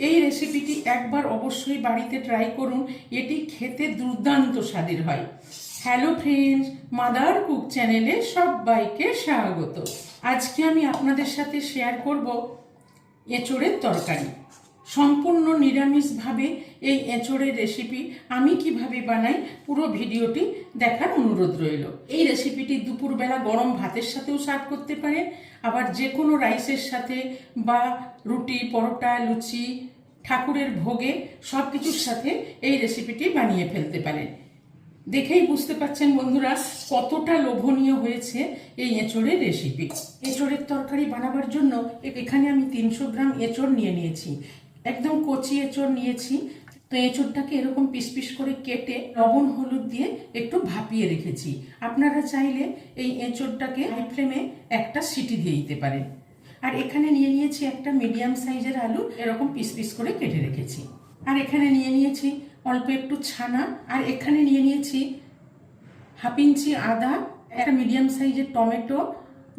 এই রেসিপিটি একবার অবশ্যই বাড়িতে ট্রাই করুন, এটি খেতে দুর্দান্ত স্বাদের হয়। হ্যালো ফ্রেন্ডস, মাদার কুক চ্যানেলে সবাইকে স্বাগত। আজকে আমি আপনাদের সাথে শেয়ার করব এঁচোড়ের তরকারি। সম্পূর্ণ নিরামিষভাবে এই এঁচোড়ের রেসিপি আমি কিভাবে বানাই পুরো ভিডিওটি দেখার অনুরোধ রইল। এই রেসিপিটি দুপুরবেলা গরম ভাতের সাথেও সার্ভ করতে পারেন, আবার যে কোনো রাইসের সাথে বা রুটি, পরোটা, লুচি, ঠাকুরের ভোগে সব কিছুর সাথে এই রেসিপিটি বানিয়ে ফেলতে পারেন। দেখেই বুঝতে পারছেন বন্ধুরা কতটা লোভনীয় হয়েছে এই এঁচোড়ের রেসিপি। এঁচোড়ের তরকারি বানাবার জন্য এখানে আমি 300 গ্রাম এঁচোড় নিয়ে নিয়েছি। একদম কচি এঁচোড় নিয়েছি। তো এঁচোড়টাকে এরকম পিস পিস করে কেটে লবণ হলুদ দিয়ে একটু ভাপিয়ে রেখেছি। আপনারা চাইলে এই এঁচোড়টাকে হাই ফ্লেমে একটা সিটি দিয়ে দিতে পারেন। আর এখানে নিয়ে নিয়েছি একটা মিডিয়াম সাইজের আলু, এরকম পিস পিস করে কেটে রেখেছি। আর এখানে নিয়ে নিয়েছি অল্প একটু ছানা, আর এখানে নিয়ে নিয়েছি হাফ ইঞ্চি আদা, একটা মিডিয়াম সাইজের টমেটো,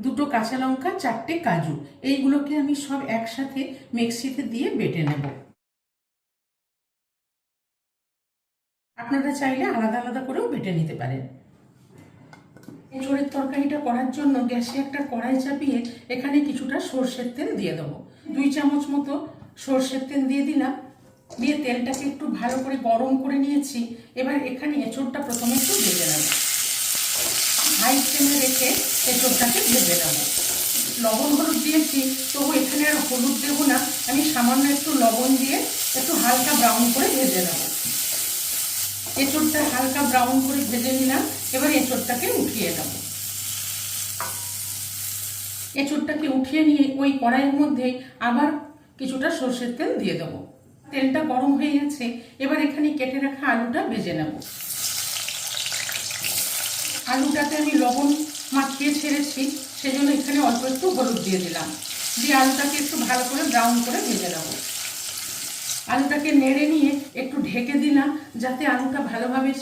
দুটো কাঁচা লঙ্কা, 4টে কাজু। এইগুলোকে আমি সব একসাথে মিক্সিতে দিয়ে বেটে নেব। আপনারা চাইলে আলাদা আলাদা করেও বেটে নিতে পারেন। এঁচোড়ের তরকারিটা করার জন্য গ্যাসে একটা কড়াই চাপিয়ে এখানে কিছুটা সর্ষের তেল দিয়ে দেবো। 2 চামচ মতো সর্ষের তেল দিয়ে দিলাম। দিয়ে তেলটাকে একটু ভালো করে গরম করে নিয়েছি। এবার এখানে এঁচোড়টা প্রথমে একটু ভেজে নেব। হাই ফ্লেমে রেখে এঁচোড়টাকে ভেজে নেব। লবণ হলুদ দিয়েছি, তবু এখানে আর হলুদ দেবো না, আমি সামান্য একটু লবণ দিয়ে একটু হালকা ব্রাউন করে ভেজে নেব। এঁচোড়টা হালকা ব্রাউন করে ভেজে নিলাম। এবার এঁচোড়টাকে উঠিয়ে নেব। এঁচোড়টাকে উঠিয়ে নিয়ে ওই কড়াইয়ের মধ্যে আবার কিছুটা সর্ষের তেল দিয়ে দেবো। তেলটা গরম হয়ে গেছে। এবার এখানে কেটে রাখা আলুটা ভেজে নেব। আলুটাতে আমি লবণ মাখিয়ে ছেড়েছি, সেজন্য এখানে অল্প একটু হলুদ দিয়ে দিলাম। দিয়ে আলুটাকে একটু ভালো করে ব্রাউন করে ভেজে নেব। আলুটাকে নেড়ে নিয়ে একটু ঢেকে দিলাম, যাতে আলুটা ভালোভাবে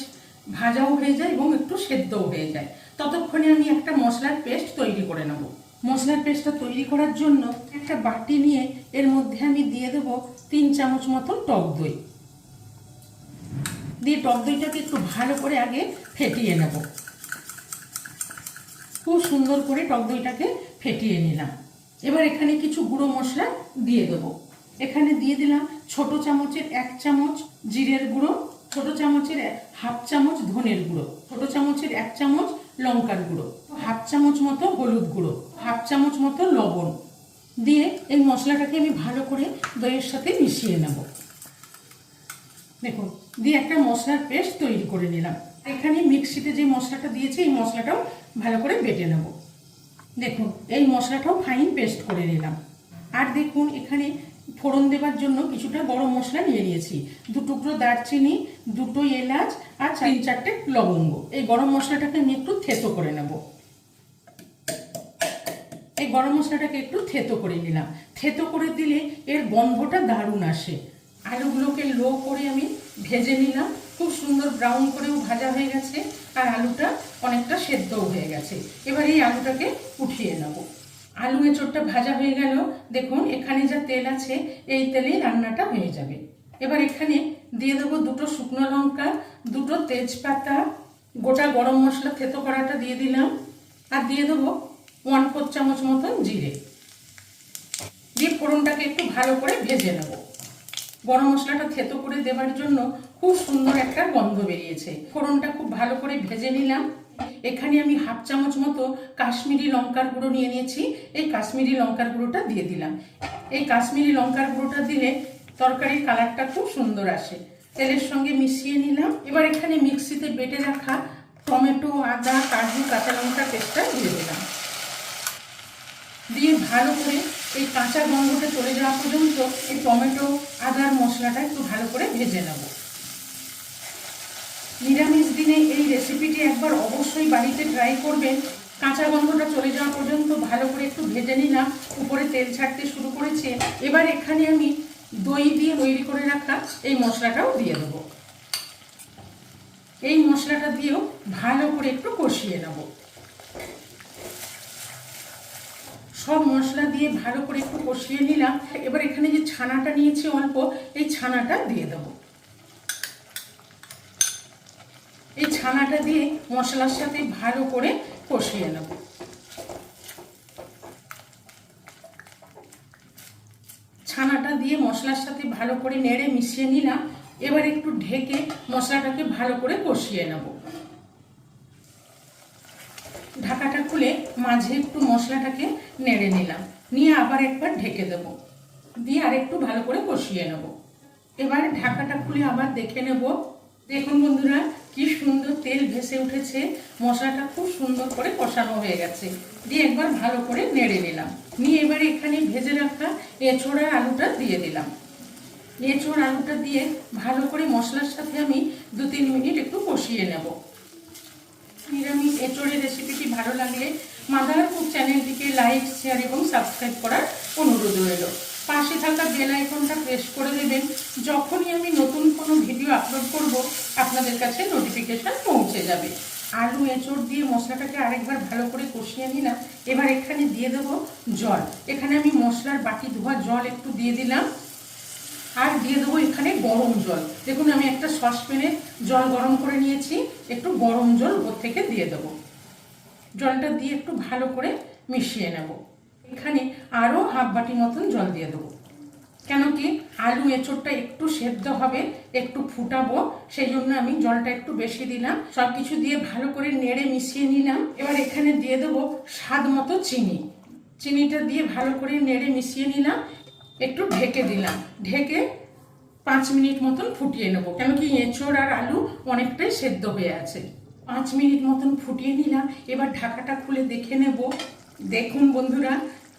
ভাজাও হয়ে যায় এবং একটু সেদ্ধও হয়ে যায়। ততক্ষণে আমি একটা মশলার পেস্ট তৈরি করে নেব। মশলার পেস্টটা তৈরি করার জন্য একটা বাটি নিয়ে এর মধ্যে আমি দিয়ে দেবো 3 চামচ মতো টক দই। দিয়ে টক দইটাকে একটু ভালো করে আগে ফেটিয়ে নেব। খুব সুন্দর করে টক দইটাকে ফেটিয়ে নিলাম। এবার এখানে কিছু গুঁড়ো মশলা দিয়ে দেবো। এখানে দিয়ে দিলাম ছোট চামচের 1 চামচ জিরের গুঁড়ো, ছোট চামচের হাফ চামচ ধনের গুঁড়ো, ছোট চামচের 1 চামচ লঙ্কার গুঁড়ো, হাফ চামচ মতো হলুদ গুঁড়ো, হাফ চামচ মতো লবণ দিয়ে এই মশলাটাকে আমি ভালো করে দইয়ের সাথে মিশিয়ে নেব। দেখুন, দিয়ে একটা মশলার পেস্ট তৈরি করে নিলাম। এখানে মিক্সিতে যে মশলাটা দিয়েছি এই মশলাটাও ভালো করে বেটে নেব। দেখুন, এই মশলাটাও ফাইন পেস্ট করে নিলাম। আর দেখুন, এখানে ফোড়ন দেবার জন্য কিছুটা গরম মশলা নিয়ে নিয়েছি। 2 টুকরো দারচিনি, 2টো এলাচ আর 3-4টে লবঙ্গ। এই গরম মশলাটাকে আমি একটু থেতো করে নেব। এই গরম মশলাটাকে একটু থেতো করে নিলাম। থেতো করে দিলে এর গন্ধটা দারুণ আসে। আলুগুলোকে লো করে আমি ভেজে নিলাম। খুব সুন্দর ব্রাউন করেও ভাজা হয়ে গেছে, আর আলুটা অনেকটা সেদ্ধও হয়ে গেছে। এবার এই আলুটাকে উঠিয়ে নেব। আলু এঁচোড়টা ভাজা হয়ে গেল। দেখুন, এখানে যা তেল আছে এই তেলেই রান্নাটা হয়ে যাবে। এবার এখানে দিয়ে দেবো 2টো শুকনো লঙ্কা, 2টো তেজপাতা, গোটা গরম মশলা থেতো করাটা দিয়ে দিলাম, আর দিয়ে দেবো 1/4 চামচ মতন জিরে। দিয়ে ফোড়নটাকে একটু ভালো করে ভেজে নেব। গরম মশলাটা থেতো করে দেওয়ার জন্য খুব সুন্দর একটা গন্ধ বেরিয়েছে। ফোড়নটা খুব ভালো করে ভেজে নিলাম। এখানে আমি হাফ চামচ মতো কাশ্মীরি লঙ্কার গুঁড়ো নিয়ে নিয়েছি। এই কাশ্মীরি লঙ্কার গুঁড়োটা দিয়ে দিলাম। এই কাশ্মীরি লঙ্কার গুঁড়োটা দিলে তরকারির কালারটা খুব সুন্দর আসে। তেলের সঙ্গে মিশিয়ে নিলাম। এবার এখানে মিক্সিতে বেটে রাখা টমেটো, আদা, কাজু, কাঁচা লঙ্কা পেস্টটা দিয়ে দিলাম। দিয়ে ভালো করে এই কাঁচা গন্ধটা চলে যাওয়া পর্যন্ত এই টমেটো, আদার মশলাটা একটু ভালো করে ভেজে নেব। নিরামিষ দিনে এই রেসিপিটি একবার অবশ্যই বাড়িতে ট্রাই করবেন। কাঁচা গন্ধটা চলে যাওয়া পর্যন্ত ভালো করে একটু ভেজে নিলাম। উপরে তেল ছাড়তে শুরু করেছে। এবার এখানে আমি দই দিয়ে তৈরি করে রাখা এই মশলাটাও দিয়ে দেবো। এই মশলাটা দিয়েও ভালো করে একটু কষিয়ে নেব। সব মশলা দিয়ে ভালো করে একটু কষিয়ে নিলাম। এবার এখানে যে ছানাটা নিয়েছি অল্প, এই ছানাটা দিয়ে দেবো। এই ছানাটা দিয়ে মশলার সাথে ভালো করে কষিয়ে নেব। ছানাটা দিয়ে মশলার সাথে ভালো করে নেড়ে মিশিয়ে নিলাম। এবার একটু ঢেকে মশলাটাকে ভালো করে কষিয়ে নেব। ঢাকাটা খুলে মাঝে একটু মশলাটাকে নেড়ে নিলাম, নিয়ে আবার একবার ঢেকে দেব, দিয়ে আর একটু ভালো করে কষিয়ে নেব। এবার ঢাকাটা খুলে আবার দেখে নেব। দেখুন বন্ধুরা, কি সুন্দর তেল ভেসে উঠেছে, মশলাটা খুব সুন্দর করে কষানো হয়ে গেছে। দিয়ে একবার ভালো করে নেড়ে নিলাম, নিয়ে এবারে এখানে ভেজে রাখা এঁচোড় আর আলুটা দিয়ে দিলাম। এঁচোড় আলুটা দিয়ে ভালো করে মশলার সাথে আমি 2-3 মিনিট একটু কষিয়ে নেব। নিরামিষ এঁচোড়ের রেসিপিটি ভালো লাগলে মাদার কুক চ্যানেলটিকে লাইক, শেয়ার এবং সাবস্ক্রাইব করার অনুরোধ রইল। পাশে থাকা বেল আইকনটা প্রেস করে দেবেন, যখনই আমি নতুন কোনো ভিডিও আপলোড করব আপনাদের কাছে নোটিফিকেশন পৌঁছে যাবে। আলু এঁচোড় দিয়ে মশলাটাকে আরেকবার ভালো করে কষিয়ে নিলাম। এবার এখানে দিয়ে দেবো জল। এখানে আমি মশলার বাটি ধোয়া জল একটু দিয়ে দিলাম, আর দিয়ে দেবো এখানে গরম জল। দেখুন আমি একটা সসপ্যানে জল গরম করে নিয়েছি, একটু গরম জল ওপর থেকে দিয়ে দেবো। জলটা দিয়ে একটু ভালো করে মিশিয়ে নেব। এখানে আরও হাফ বাটি মতন জল দিয়ে দেবো, কেন কি আলু এঁচোড়টা একটু সেদ্ধ হবে, একটু ফুটাবো, সেই জন্য আমি জলটা একটু বেশি দিলাম। সব কিছু দিয়ে ভালো করে নেড়ে মিশিয়ে নিলাম। এবার এখানে দিয়ে দেবো স্বাদ মতো চিনি। চিনিটা দিয়ে ভালো করে নেড়ে মিশিয়ে নিলাম, একটু ঢেকে দিলাম। ঢেকে 5 মিনিট মতন ফুটিয়ে নেবো, কেন কি এঁচোড় আর আলু অনেকটাই সেদ্ধ হয়ে আছে। 5 মিনিট মতন ফুটিয়ে নিলাম। এবার ঢাকাটা খুলে দেখে নেব। দেখুন বন্ধুরা,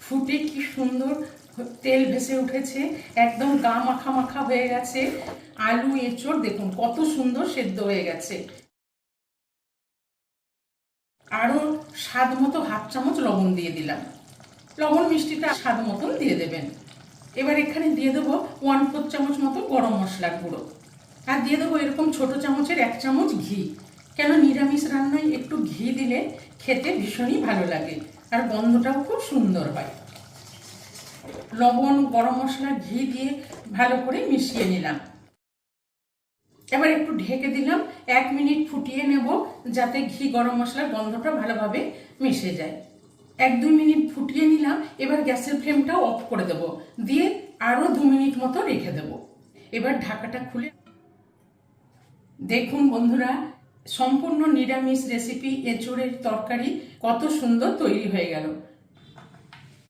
ফুটে কি সুন্দর তেল ভেসে উঠেছে, একদম গা মাখা মাখা হয়ে গেছে। আলু এঁচোড় দেখুন কত সুন্দর সেদ্ধ হয়ে গেছে। আরও স্বাদ মতো হাফ চামচ লবণ দিয়ে দিলাম। লবণ মিষ্টিটা স্বাদ মতন দিয়ে দেবেন। এবার এখানে দিয়ে দেবো 1/4 চামচ মতো গরম মশলার গুঁড়ো, আর দিয়ে দেবো এরকম ছোট চামচের 1 চামচ ঘি। কেন নিরামিষ রান্নায় একটু ঘি দিলে খেতে ভীষণই ভালো লাগে, আর গন্ধটাও খুব সুন্দর হয়। লবণ, গরম মশলা, ঘি দিয়ে ভালো করে মিশিয়ে নিলাম। এবার একটু ঢেকে দিলাম, 1 মিনিট ফুটিয়ে নেব, যাতে ঘি গরম মশলার গন্ধটা ভালোভাবে মিশে যায়। 1-2 মিনিট ফুটিয়ে নিলাম। এবার গ্যাসের ফ্লেমটাও অফ করে দেব, দিয়ে আরও 2 মিনিট মতো রেখে দেব। এবার ঢাকাটা খুলে দেখুন বন্ধুরা, সম্পূর্ণ নিরামিষ রেসিপি এঁচোড়ের তরকারি কত সুন্দর তৈরি হয়ে গেল।